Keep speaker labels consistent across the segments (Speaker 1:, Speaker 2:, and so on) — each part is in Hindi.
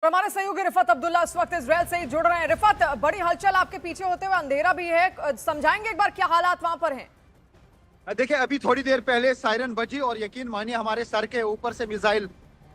Speaker 1: हमारे सहयोगी रिफत अब्दुल्ला इस वक्त इजराइल से ही जुड़ रहे हैं। रिफत, बड़ी हलचल आपके पीछे होते हुए, अंधेरा भी है, समझाएंगे एक बार क्या हालात वहां पर हैं?
Speaker 2: देखिए, अभी थोड़ी देर पहले सायरन बजी और यकीन मानिए हमारे सर के ऊपर से मिसाइल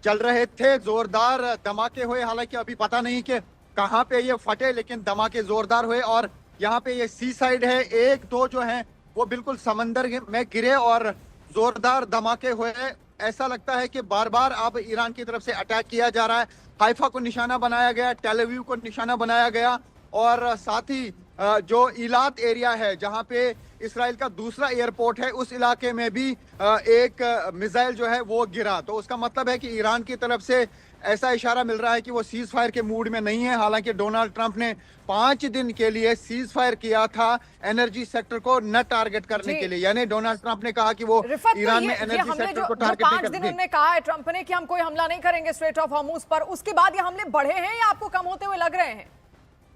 Speaker 2: चल रहे थे, जोरदार धमाके हुए। हालांकि अभी पता नहीं कि कहां पे ये फटे, लेकिन धमाके जोरदार हुए। और यहाँ पे ये सी साइड है, एक दो जो है वो बिल्कुल समंदर में गिरे और जोरदार धमाके हुए। ऐसा लगता है कि बार बार अब ईरान की तरफ से अटैक किया जा रहा है। हाइफा को निशाना बनाया गया, टेल अवीव को निशाना बनाया गया, और साथ ही जो इलात एरिया है जहां पे इसराइल का दूसरा एयरपोर्ट है, उस इलाके में भी एक मिसाइल जो है वो गिरा। तो उसका मतलब है कि ईरान की तरफ से ऐसा इशारा मिल रहा है कि वो सीज फायर के मूड में नहीं है। हालांकि डोनाल्ड ट्रंप ने 5 दिन के लिए सीज फायर किया था एनर्जी सेक्टर को न टारगेट करने के लिए, यानी डोनाल्ड ट्रंप ने कहा कि वो ईरान में एनर्जी सेक्टर को टारगेट नहीं करेंगे।
Speaker 1: 5 दिन उन्होंने कहा है ट्रंप ने कि हम कोई हमला नहीं करेंगे स्ट्रेट ऑफ हॉर्मुज पर, उसके बाद ये हमले बढ़े हैं या आपको कम होते हुए लग रहे हैं?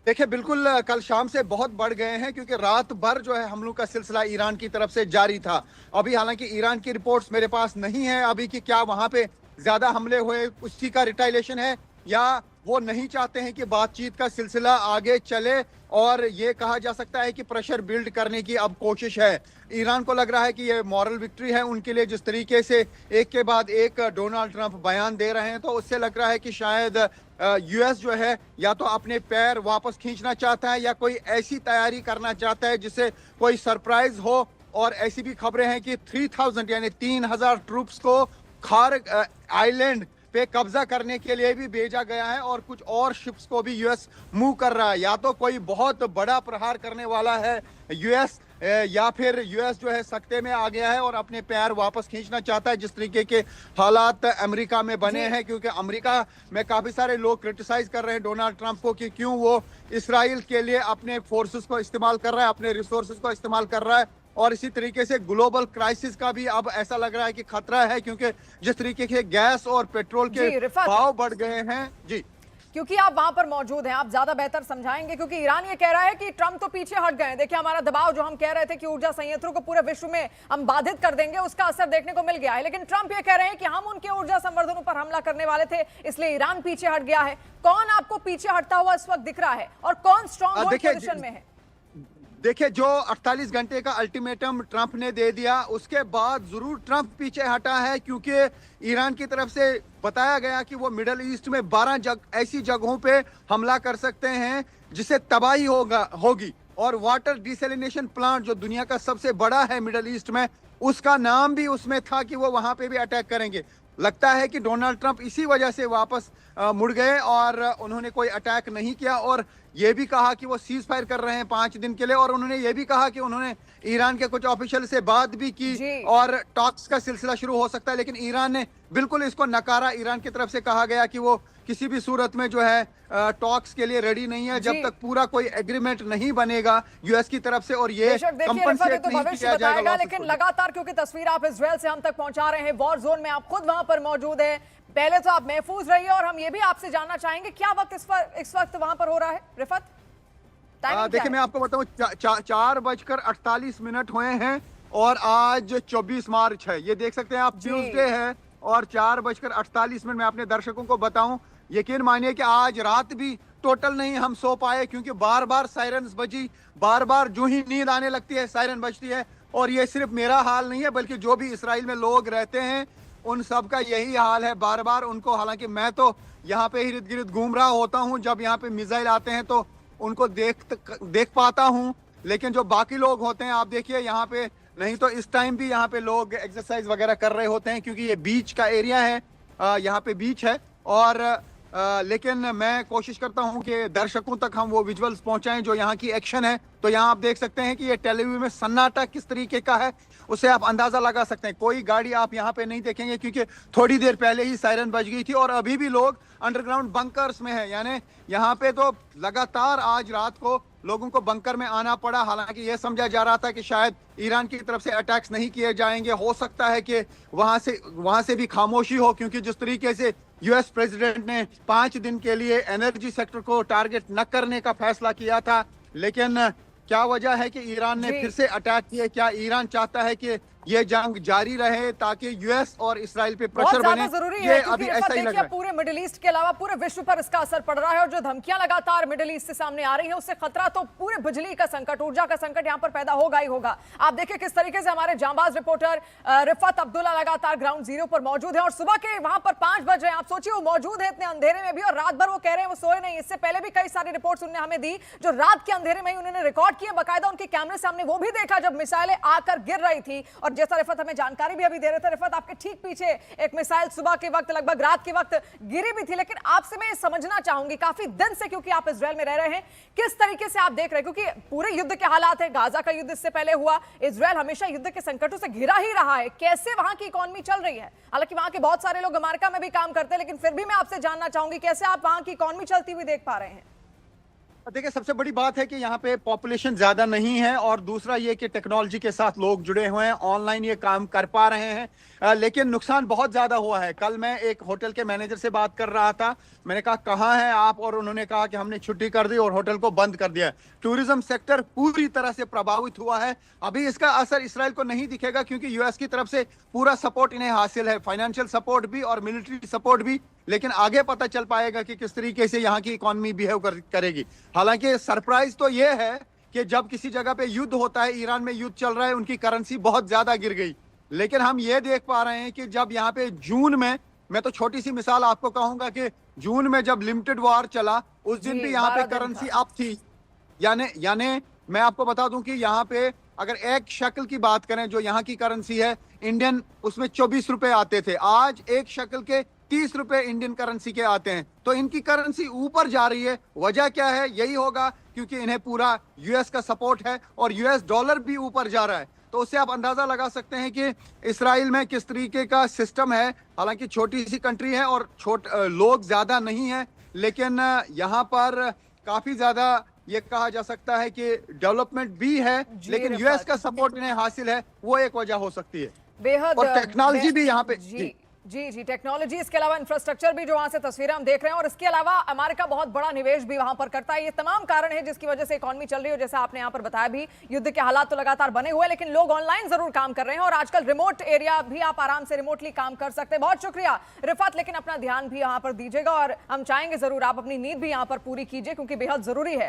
Speaker 2: देखिए, बिल्कुल कल शाम से बहुत बढ़ गए हैं, क्योंकि रात भर जो है हमलों का सिलसिला ईरान की तरफ से जारी था। अभी हालांकि ईरान की रिपोर्ट्स मेरे पास नहीं है अभी कि क्या वहां पे ज्यादा हमले हुए, उसी का रिटाइलेशन है, या वो नहीं चाहते हैं कि बातचीत का सिलसिला आगे चले। और ये कहा जा सकता है कि प्रेशर बिल्ड करने की अब कोशिश है। ईरान को लग रहा है कि ये मॉरल विक्ट्री है उनके लिए, जिस तरीके से एक के बाद एक डोनाल्ड ट्रंप बयान दे रहे हैं। तो उससे लग रहा है कि शायद यूएस जो है या तो अपने पैर वापस खींचना चाहता है या कोई ऐसी तैयारी करना चाहता है जिससे कोई सरप्राइज हो। और ऐसी भी खबरें हैं कि 3000 यानी 3000 ट्रूप्स को खार आइलैंड पे कब्जा करने के लिए भी भेजा गया है, और कुछ और शिप्स को भी यूएस मूव कर रहा है। या तो कोई बहुत बड़ा प्रहार करने वाला है यूएस, या फिर यूएस जो है सख्ते में आ गया है और अपने पैर वापस खींचना चाहता है, जिस तरीके के हालात अमेरिका में बने हैं। क्योंकि अमेरिका में काफी सारे लोग क्रिटिसाइज कर रहे हैं डोनाल्ड ट्रंप को कि क्यों वो इसराइल के लिए अपने फोर्सेस को इस्तेमाल कर रहा है, अपने रिसोर्सेज को इस्तेमाल कर रहा है। और इसी तरीके से ग्लोबल क्राइसिस का भी अब ऐसा लग रहा है कि खतरा है, क्योंकि जिस तरीके से गैस और पेट्रोल के भाव बढ़ गए हैं। जी,
Speaker 1: क्योंकि आप वहां पर मौजूद हैं, आप ज्यादा बेहतर समझाएंगे, क्योंकि ईरान ये कह रहा है कि ट्रंप तो पीछे हट गए। देखिए, हमारा दबाव जो हम कह रहे थे कि ऊर्जा संयंत्रों को पूरे विश्व में हम बाधित कर देंगे, उसका असर देखने को मिल गया है। लेकिन ट्रंप ये कह रहे हैं कि हम उनके ऊर्जा संवर्धनों पर हमला करने वाले थे, इसलिए ईरान पीछे हट गया है। कौन आपको पीछे हटता हुआ इस वक्त दिख रहा है और कौन स्ट्रॉन्ग पोजीशन में है?
Speaker 2: देखिए, जो 48 घंटे का अल्टीमेटम ट्रंप ने दे दिया, उसके बाद जरूर ट्रंप पीछे हटा है, क्योंकि ईरान की तरफ से बताया गया कि वो मिडल ईस्ट में 12 ऐसी जगहों पे हमला कर सकते हैं जिससे तबाही होगी। और वाटर डिसैलिनेशन प्लांट जो दुनिया का सबसे बड़ा है मिडल ईस्ट में, उसका नाम भी उसमें था कि वो वहां पे भी अटैक करेंगे। लगता है कि डोनाल्ड ट्रंप इसी वजह से वापस मुड़ गए और उन्होंने कोई अटैक नहीं किया। और ये भी कहा कि वो सीज फायर कर रहे हैं 5 दिन के लिए, और उन्होंने ये भी कहा कि उन्होंने ईरान के कुछ ऑफिशियल से बात भी की और टॉक्स का सिलसिला शुरू हो सकता है। लेकिन ईरान ने बिल्कुल इसको नकारा। ईरान की तरफ से कहा गया कि वो किसी भी सूरत में जो है टॉक्स के लिए रेडी नहीं है जब तक पूरा कोई एग्रीमेंट नहीं बनेगा यूएस की तरफ से, और ये कंपनसेट नहीं किया जाएगा।
Speaker 1: लेकिन लगातार, क्योंकि तस्वीर आप इजराइल से हम तक पहुंचा रहे हैं, वॉर जोन में आप खुद वहां पर मौजूद है, पहले तो आप महफूज रहिए। और हम ये भी आपसे जानना चाहेंगे क्या वक्त इस वक्त वहां पर हो रहा है? रिफत,
Speaker 2: देखिए, मैं आपको बताऊं, 4:48 हुए हैं और आज 24 मार्च है। ये देख सकते हैं आप, ट्यूसडे है और 4:48 मैं अपने दर्शकों को बताऊं, यकीन मानिए कि आज रात भी टोटल नहीं हम सो पाए, क्योंकि बार बार सायरन्स बजी, बार बार जो ही नींद आने लगती है सायरन बजती है। और ये सिर्फ मेरा हाल नहीं है, बल्कि जो भी इसराइल में लोग रहते हैं उन सब का यही हाल है। बार बार उनको, हालांकि मैं तो यहाँ पे इर्द गिर्द घूम रहा होता हूँ, जब यहाँ पे मिसाइल आते हैं तो उनको देख पाता हूँ, लेकिन जो बाकी लोग होते हैं, आप देखिए यहाँ पे, नहीं तो इस टाइम भी यहाँ पे लोग एक्सरसाइज वगैरह कर रहे होते हैं, क्योंकि ये बीच का एरिया है, यहाँ पे बीच है। और लेकिन मैं कोशिश करता हूं कि दर्शकों तक हम वो विजुअल्स पहुंचाएं जो यहाँ की एक्शन है। तो यहाँ आप देख सकते हैं कि ये टेल अवीव में सन्नाटा किस तरीके का है, उससे आप अंदाजा लगा सकते हैं। कोई गाड़ी आप यहाँ पे नहीं देखेंगे, क्योंकि थोड़ी देर पहले ही सायरन बज गई थी और अभी भी लोग अंडरग्राउंड बंकर्स में है। यानी यहाँ पे तो लगातार आज रात को लोगों को बंकर में आना पड़ा। हालांकि यह समझा जा रहा था कि शायद ईरान की तरफ से अटैक्स नहीं किए जाएंगे, हो सकता है कि वहां से भी खामोशी हो, क्योंकि जिस तरीके से यूएस प्रेसिडेंट ने 5 दिन के लिए एनर्जी सेक्टर को टारगेट न करने का फैसला किया था। लेकिन क्या वजह है कि ईरान ने फिर से अटैक किए? क्या ईरान चाहता है कि ये जंग जारी रहे ताकि यूएस और इसराइल पे
Speaker 1: बहुत
Speaker 2: प्रेशर
Speaker 1: ज्यादा
Speaker 2: बने।
Speaker 1: जरूरी
Speaker 2: ये
Speaker 1: है
Speaker 2: अभी
Speaker 1: क्योंकि
Speaker 2: ऐसा ही लग
Speaker 1: देखिए
Speaker 2: रहा है।
Speaker 1: पूरे मिडिल ईस्ट के अलावा पूरे विश्व पर इसका असर पड़ रहा है और जो धमकियां लगातार मिडिल ईस्ट से सामने आ रही हैं उससे खतरा तो पूरे बिजली का संकट, ऊर्जा का संकट यहां पर पैदा होगा ही होगा। आप देखिए किस तरीके से हमारे जांबाज रिपोर्टर रिफत अब्दुल्ला लगातार ग्राउंड जीरो पर मौजूद है और सुबह के वहां पर 5 बज रहे हैं। आप सोचिए वो मौजूद है इतने अंधेरे में भी और रात भर वो कह रहे हैं वो सोए नहीं। इससे पहले भी कई सारी रिपोर्ट्स उन्होंने हमें दी जो रात के अंधेरे में ही उन्होंने रिकॉर्ड किए, बाकायदा उनके कैमरे से हमने वो भी देखा जब मिसाइलें आकर गिर रही थी। और जैसा रिफत हमें जानकारी भी अभी दे रहे थे, रिफत आपके ठीक पीछे एक मिसाइल सुबह के वक्त लगभग रात के वक्त गिरी भी थी। लेकिन आपसे मैं समझना चाहूंगी काफी दिन से, क्योंकि आप इजराइल में रह रहे हैं, किस तरीके से आप देख रहे हैं, क्योंकि पूरे युद्ध के हालात है, गाजा का युद्ध इससे पहले हुआ, इजराइल हमेशा युद्ध के संकटों से घिरा ही रहा है, कैसे वहां की इकोनॉमी चल रही है? हालांकि वहां के बहुत सारे लोग अमेरिका में भी काम करते हैं, लेकिन फिर भी मैं आपसे जानना चाहूंगी कैसे आप वहां की इकोनॉमी चलती हुई देख पा रहे हैं?
Speaker 2: देखिए, सबसे बड़ी बात है कि यहाँ पे पॉपुलेशन ज्यादा नहीं है और दूसरा ये कि टेक्नोलॉजी के साथ लोग जुड़े हुए हैं, ऑनलाइन ये काम कर पा रहे हैं। लेकिन नुकसान बहुत ज्यादा हुआ है। कल मैं एक होटल के मैनेजर से बात कर रहा था, मैंने कहा कहाँ हैं आप, और उन्होंने कहा कि हमने छुट्टी कर दी और होटल को बंद कर दिया। टूरिज्म सेक्टर पूरी तरह से प्रभावित हुआ है। अभी इसका असर इसराइल को नहीं दिखेगा क्योंकि यूएस की तरफ से पूरा सपोर्ट इन्हें हासिल है, फाइनेंशियल सपोर्ट भी और मिलिट्री सपोर्ट भी। लेकिन आगे पता चल पाएगा कि किस तरीके से यहाँ की इकोनॉमी बिहेव करेगी। हालांकि सरप्राइज तो ये है कि जब किसी जगह पे युद्ध होता है, ईरान में युद्ध चल रहा है, उनकी करेंसी बहुत ज्यादा गिर गई। लेकिन हम ये देख पा रहे हैं कि जब यहाँ पे जून में, मैं तो छोटी सी मिसाल आपको कहूंगा कि जून में जब लिमिटेड वॉर चला उस दिन भी यहाँ पे करेंसी अप थी। यानी मैं आपको बता दूं कि यहाँ पे अगर एक शक्ल की बात करें जो यहाँ की करेंसी है इंडियन, उसमें 24 रुपए आते थे, आज एक शक्ल के 30 रुपए इंडियन करेंसी के आते हैं। तो इनकी करेंसी ऊपर जा रही है। वजह क्या है? यही होगा क्योंकि इन्हें पूरा यूएस का सपोर्ट है और यूएस डॉलर भी ऊपर जा रहा है। तो उससे आप अंदाजा लगा सकते हैं कि इसराइल में किस तरीके का सिस्टम है। हालांकि छोटी सी कंट्री है और लोग ज्यादा नहीं है, लेकिन यहाँ पर काफी ज्यादा ये कहा जा सकता है कि डेवलपमेंट भी है, लेकिन यूएस का सपोर्ट इन्हें हासिल है, वो एक वजह हो सकती है।
Speaker 1: बेहद
Speaker 2: और टेक्नोलॉजी भी यहाँ पे
Speaker 1: जी टेक्नोलॉजी, इसके अलावा इंफ्रास्ट्रक्चर भी जो वहां से तस्वीरें हम देख रहे हैं, और इसके अलावा अमेरिका बहुत बड़ा निवेश भी वहां पर करता है। ये तमाम कारण है जिसकी वजह से इकोनॉमी चल रही है। जैसे आपने यहां पर बताया भी, युद्ध के हालात तो लगातार बने हुए हैं, लेकिन लोग ऑनलाइन जरूर काम कर रहे हैं और आजकल रिमोट एरिया भी आप आराम से रिमोटली काम कर सकते हैं। बहुत शुक्रिया रिफत, लेकिन अपना ध्यान भी यहाँ पर दीजिएगा और हम चाहेंगे जरूर आप अपनी नींद भी यहाँ पर पूरी कीजिए क्योंकि बेहद जरूरी है।